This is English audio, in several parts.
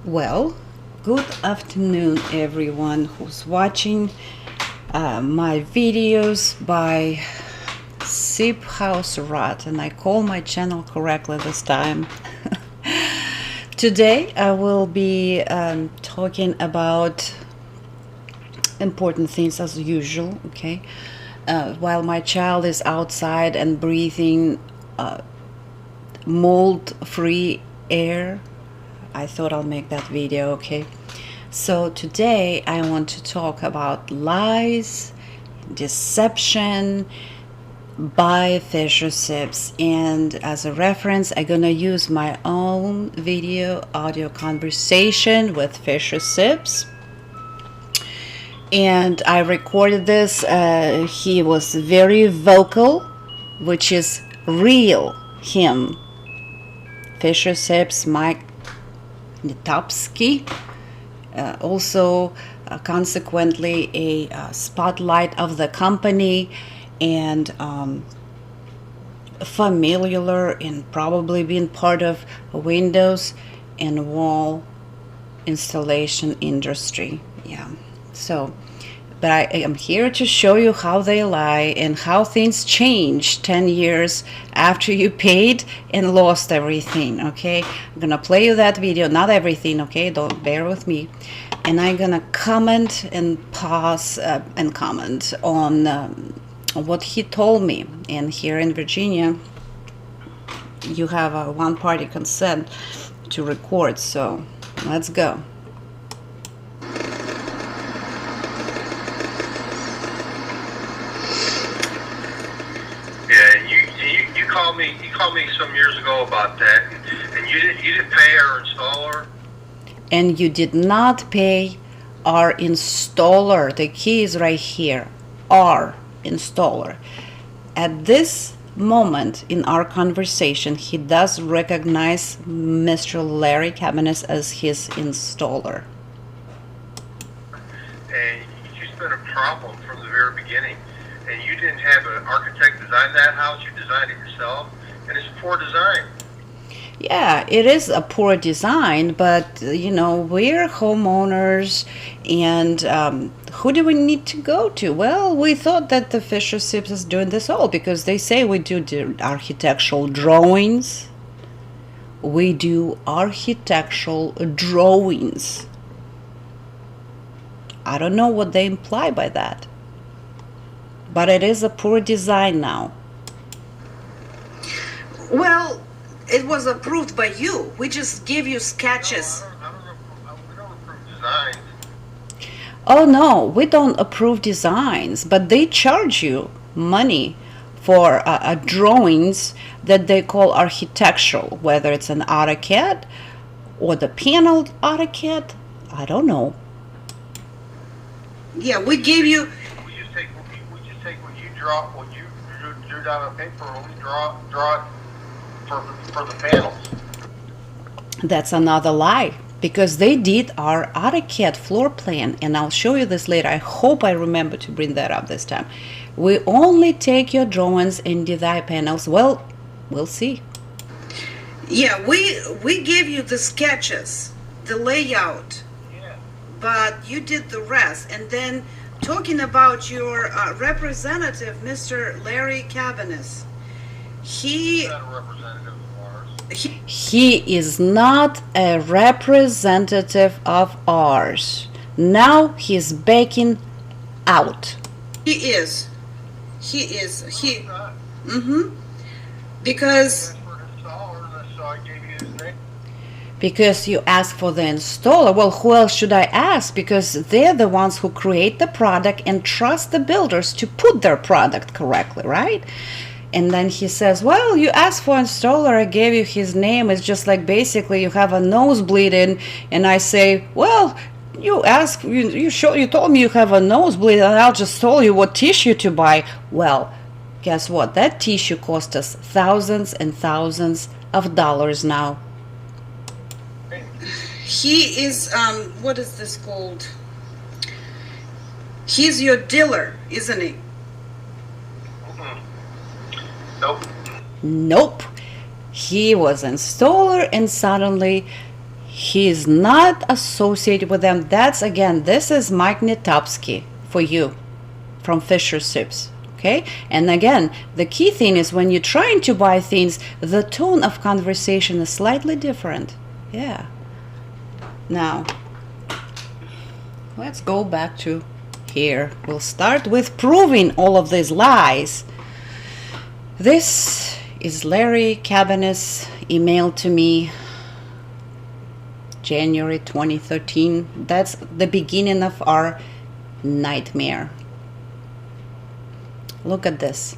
Well, good afternoon, everyone who's watching my videos by Sip House Rat, and I call my channel correctly this time. Today I will be talking about important things as usual, okay? While my child is outside and breathing mold-free air, I thought I'll make that video, okay? So today I want to talk about lies, deception by FISCHERSIPS, and as a reference I'm gonna use my own video audio conversation with FISCHERSIPS, and I recorded this. He was very vocal, which is real him. FISCHERSIPS Mike Nitopsky, also consequently a spotlight of the company, and familiar and probably been part of windows and wall installation industry. Yeah, so but I am here to show you how they lie and how things change 10 years after you paid and lost everything, okay? I'm gonna play you that video, not everything, okay? Don't bear with me. And I'm gonna comment and pause and comment on what he told me. And here in Virginia, you have a one-party consent to record, so let's go. You called me some years ago about that, and you didn't pay our installer. And you did not pay our installer. The key is right here, our installer. At this moment in our conversation, he does recognize Mr. Larry Cabanis as his installer. And it's been a problem from the very beginning. And you didn't have an architect design that house, you designed it yourself, and it's a poor design. Yeah, it is a poor design, but you know, we're homeowners, and who do we need to go to? Well, we thought that the FISCHERSIPS is doing this all because they say we do the architectural drawings. We do architectural drawings. I don't know what they imply by that, but it is a poor design now. Well, it was approved by you. We just give you sketches. We don't approve designs. Oh no, we don't approve designs, but they charge you money for drawings that they call architectural, whether it's an AutoCAD or the paneled AutoCAD. I don't know. Yeah, we give you. We just take what you draw, what you drew down on paper, and we draw it for the panels. That's another lie, because they did our AutoCAD floor plan, and I'll show you this later. I hope I remember to bring that up this time. We only take your drawings and design panels. Well, we'll see. Yeah, we give you the sketches, the layout, Yeah. but you did the rest. And then talking about your representative, Mr. Larry Cabanis, He's not a representative of ours. He is not a representative of ours. Now he's backing out. He is. Not. Because Asked for an installer, and so I gave you his name. because you asked for the installer. Well, who else should I ask? Because they're the ones who create the product and trust the builders to put their product correctly, right? And then he says, well, you asked for installer, I gave you his name. It's just like basically you have a nosebleed in, and I say, well, you asked, you told me you have a nosebleed, and I'll just tell you what tissue to buy. Well, guess what? That tissue cost us thousands and thousands of dollars now. He is, what is this called? He's your dealer, isn't he? Nope. Nope. He was installer, and suddenly He is not associated with them. That's, again, this is Mike Nitopsky for you from FISCHERSIPS. Okay, and again, the key thing is when you're trying to buy things, the tone of conversation is slightly different. Yeah. Now, let's go back to here. We'll start with proving all of these lies. This is Larry Cabanis' email to me, January 2013. That's the beginning of our nightmare. Look at this.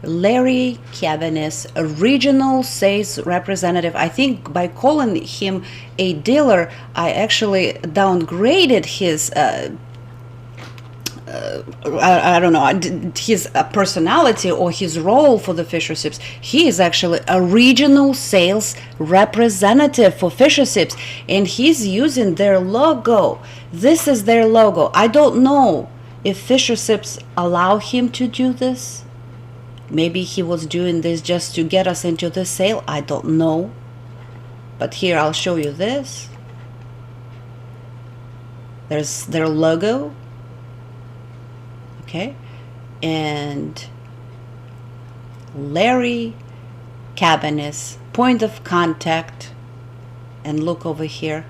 Larry Cabanis, a regional sales representative. I think by calling him a dealer, I actually downgraded his I don't know, his personality or his role for the FISCHERSIPS. He is actually a regional sales representative for FISCHERSIPS, and he's using their logo. This is their logo. I don't know if FISCHERSIPS allow him to do this. Maybe he was doing this just to get us into the sale. I don't know. But here I'll show you this. There's their logo. Okay, and Larry Cabanis, point of contact. And look over here.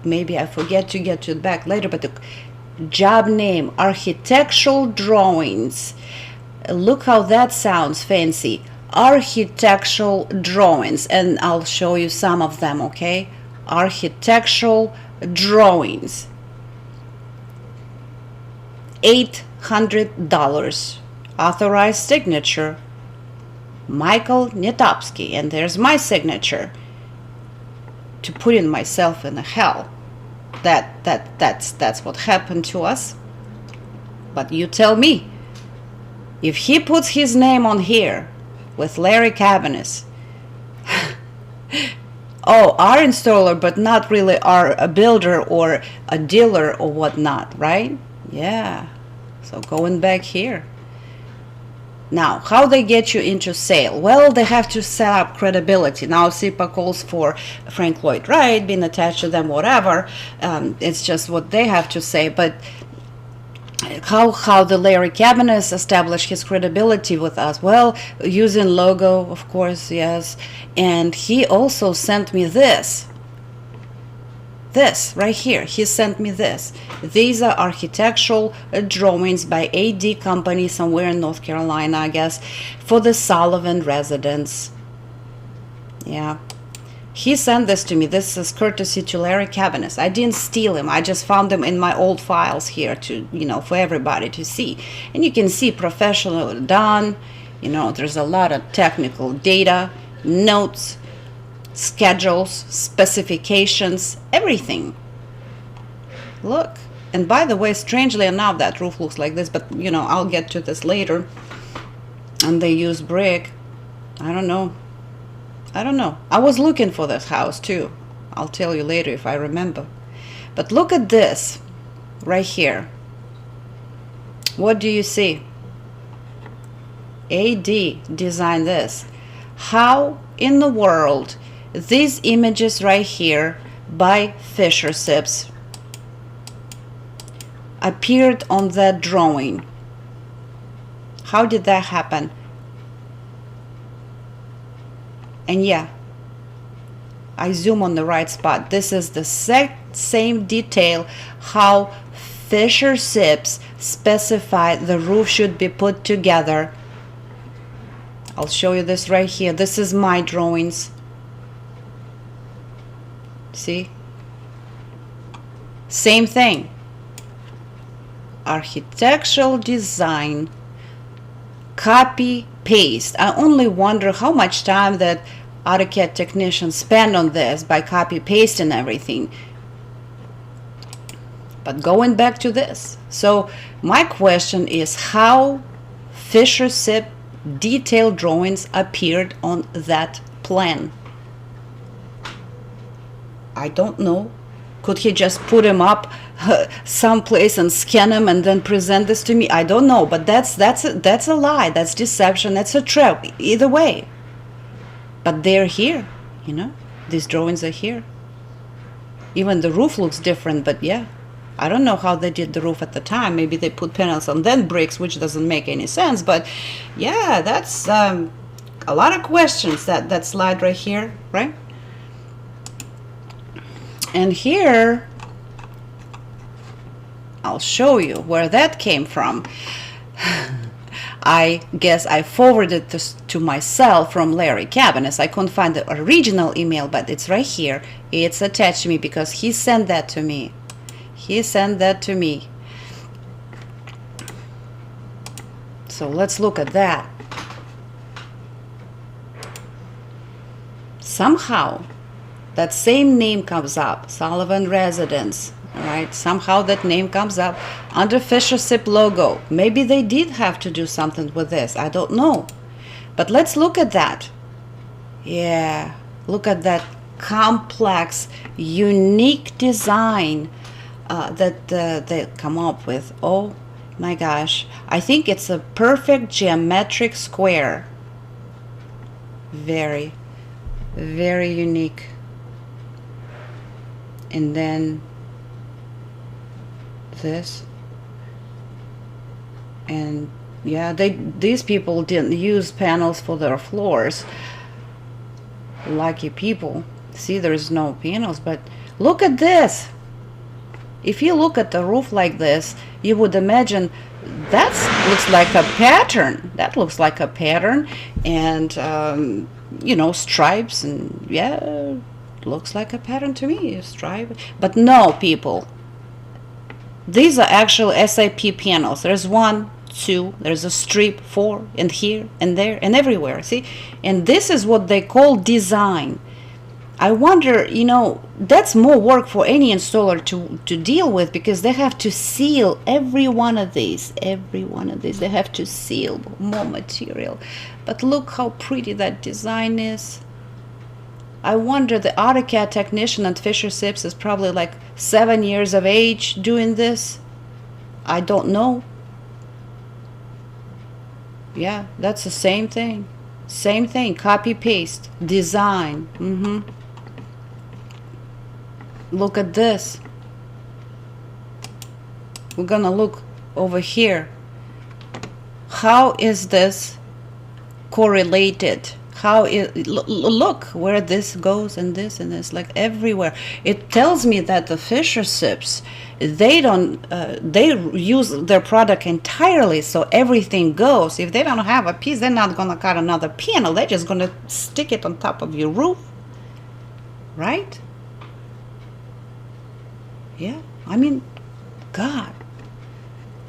Maybe I forget to get to it back later, but the job name, architectural drawings. Look how that sounds fancy. Architectural drawings, and I'll show you some of them. Okay, architectural drawings. $800. Authorized signature, Michael Nitopsky, and there's my signature. To put in myself in the hell. That's what happened to us. But you tell me, if he puts his name on here with Larry Cabanis, oh, our installer, but not really a builder or a dealer or whatnot, right? Yeah. So going back here. Now, how they get you into sale? Well, they have to set up credibility. Now, SIPA calls for Frank Lloyd Wright being attached to them, whatever. It's just what they have to say. But how the Larry Cabanis established his credibility with us? Well, using logo, of course, yes. And he also sent me this. This right here, he sent me this. These are architectural drawings by AD Company somewhere in North Carolina, I guess, for the Sullivan residence. Yeah, he sent this to me. This is courtesy to Larry Cabanis. I didn't steal him. I just found them in my old files here to, for everybody to see. And you can see professionally done. There's a lot of technical data, notes, schedules, specifications, everything. Look. And by the way, strangely enough, that roof looks like this, but I'll get to this later. And they use brick. I don't know. I was looking for this house too. I'll tell you later if I remember. But look at this right here. What do you see? AD designed this. How in the world these images right here by FISCHERSIPS appeared on that drawing? How did that happen? And yeah, I zoom on the right spot. This is the same detail how FISCHERSIPS specified the roof should be put together. I'll show you this right here. This is my drawings. See? Same thing. Architectural design. Copy, paste. I only wonder how much time that AutoCAD technicians spend on this by copy pasting everything. But going back to this. So my question is how FISCHERSIPS detailed drawings appeared on that plan. I don't know. Could he just put him up someplace and scan him and then present this to me? I don't know, but that's a lie. That's deception. That's a trap. Either way. But they're here, These drawings are here. Even the roof looks different, but yeah, I don't know how they did the roof at the time. Maybe they put panels and then bricks, which doesn't make any sense. But yeah, that's a lot of questions, that slide right here, right? And here, I'll show you where that came from. I guess I forwarded this to myself from Larry Cabanis. I couldn't find the original email, but it's right here. It's attached to me because he sent that to me. He sent that to me. So let's look at that. Somehow, that same name comes up, Sullivan Residence. All right, somehow that name comes up under FISCHERSIP logo. Maybe they did have to do something with this. I don't know. But let's look at that. Yeah, look at that complex, unique design that they come up with. Oh my gosh. I think it's a perfect geometric square. Very, very unique. And then this, and yeah, these people didn't use panels for their floors. Lucky people. See, there's no panels, but look at this. If you look at the roof like this, you would imagine that looks like a pattern. That looks like a pattern, and you know, stripes, and yeah, looks like a pattern to me, a stripe. But no, people, these are actual SIP panels. There's 1, 2, there's a strip, 4, and here, and there, and everywhere, see? And this is what they call design. I wonder, you know, that's more work for any installer to deal with, because they have to seal every one of these. Every one of these, they have to seal more material. But look how pretty that design is. I wonder, the AutoCAD technician at FISCHERSIPS is probably like 7 years of age doing this. I don't know. Yeah, that's the same thing. Same thing, copy paste, design. Look at this. We're gonna look over here. How is this correlated? How look where this goes, and this, like everywhere. It tells me that the FISCHERSIPS, they don't they use their product entirely, so everything goes. If they don't have a piece, they're not gonna cut another panel. They're just gonna stick it on top of your roof, right? Yeah, I mean, God,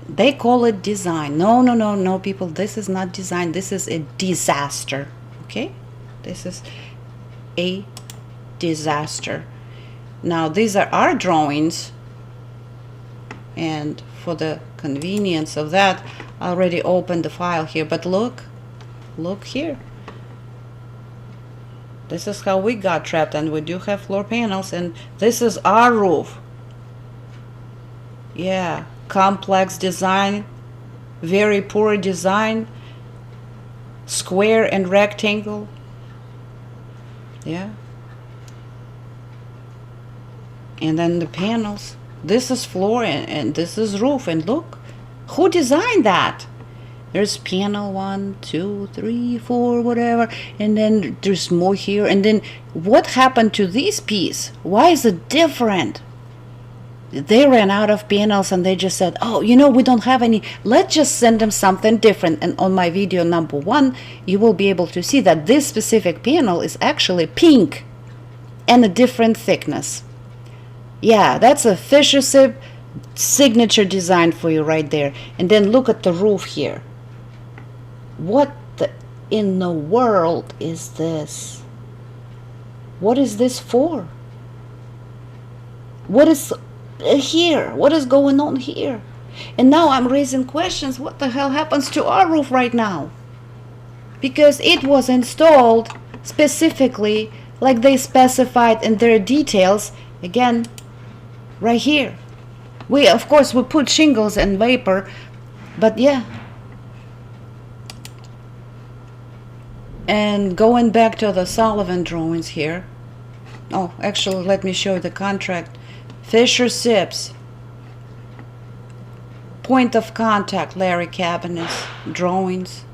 they call it design. No, people, this is not design. This is a disaster. Okay, this is a disaster. Now, these are our drawings, and for the convenience of that, I already opened the file here. But look here. This is how we got trapped, and we do have floor panels, and this is our roof. Yeah, complex design, very poor design, square and rectangle. Yeah. And then the panels. This is floor, and this is roof. And look, who designed that? There's panel 1, 2, 3, 4, whatever. And then there's more here. And then what happened to this piece? Why is it different? They ran out of panels, and they just said, oh, you know, we don't have any. Let's just send them something different. And on my video number 1, you will be able to see that this specific panel is actually pink and a different thickness. Yeah, that's a FISCHERSIP signature design for you right there. And then look at the roof here. What in the world is this? What is this for? What is here? What is going on here? And now I'm raising questions. What the hell happens to our roof right now? Because it was installed specifically like they specified in their details. Again, right here. Of course, we put shingles and vapor, but yeah. And going back to the Sullivan drawings here, Oh, actually, let me show you the contract. FISCHERSIPS. Point of contact, Larry cabinets, drawings,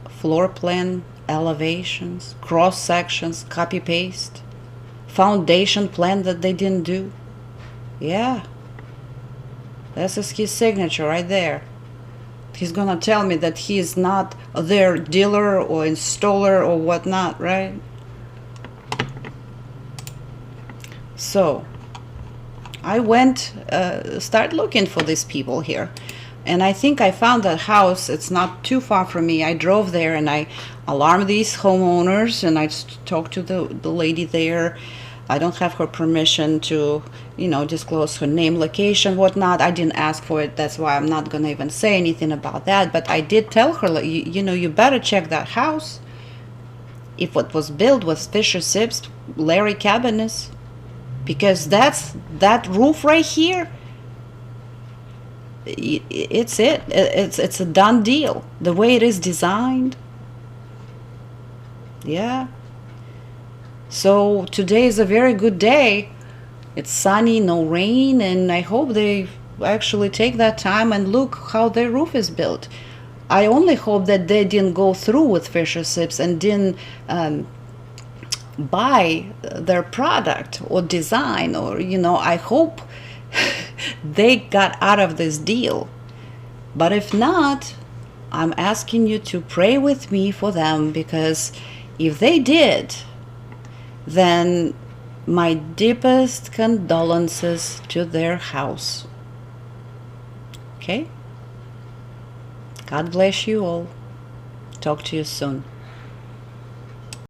floor plan, elevations, cross sections, copy paste, foundation plan that they didn't do. Yeah, this is his signature right there. He's gonna tell me that he is not their dealer or installer or whatnot, right? So I went, start looking for these people here, and I think I found that house. It's not too far from me. I drove there and I alarmed these homeowners, and I talked to the lady there. I don't have her permission to, disclose her name, location, whatnot. I didn't ask for it. That's why I'm not gonna even say anything about that. But I did tell her, like, you better check that house. If what was built was FISCHERSIPS, Larry cabinets, because that roof right here. It's a done deal. The way it is designed. Yeah. So today is a very good day. It's sunny, no rain, and I hope they actually take that time and look how their roof is built. I only hope that they didn't go through with FISCHERSIPS and didn't buy their product or design, or I hope they got out of this deal. But if not, I'm asking you to pray with me for them, because if they did, then my deepest condolences to their house. Okay? God bless you all. Talk to you soon.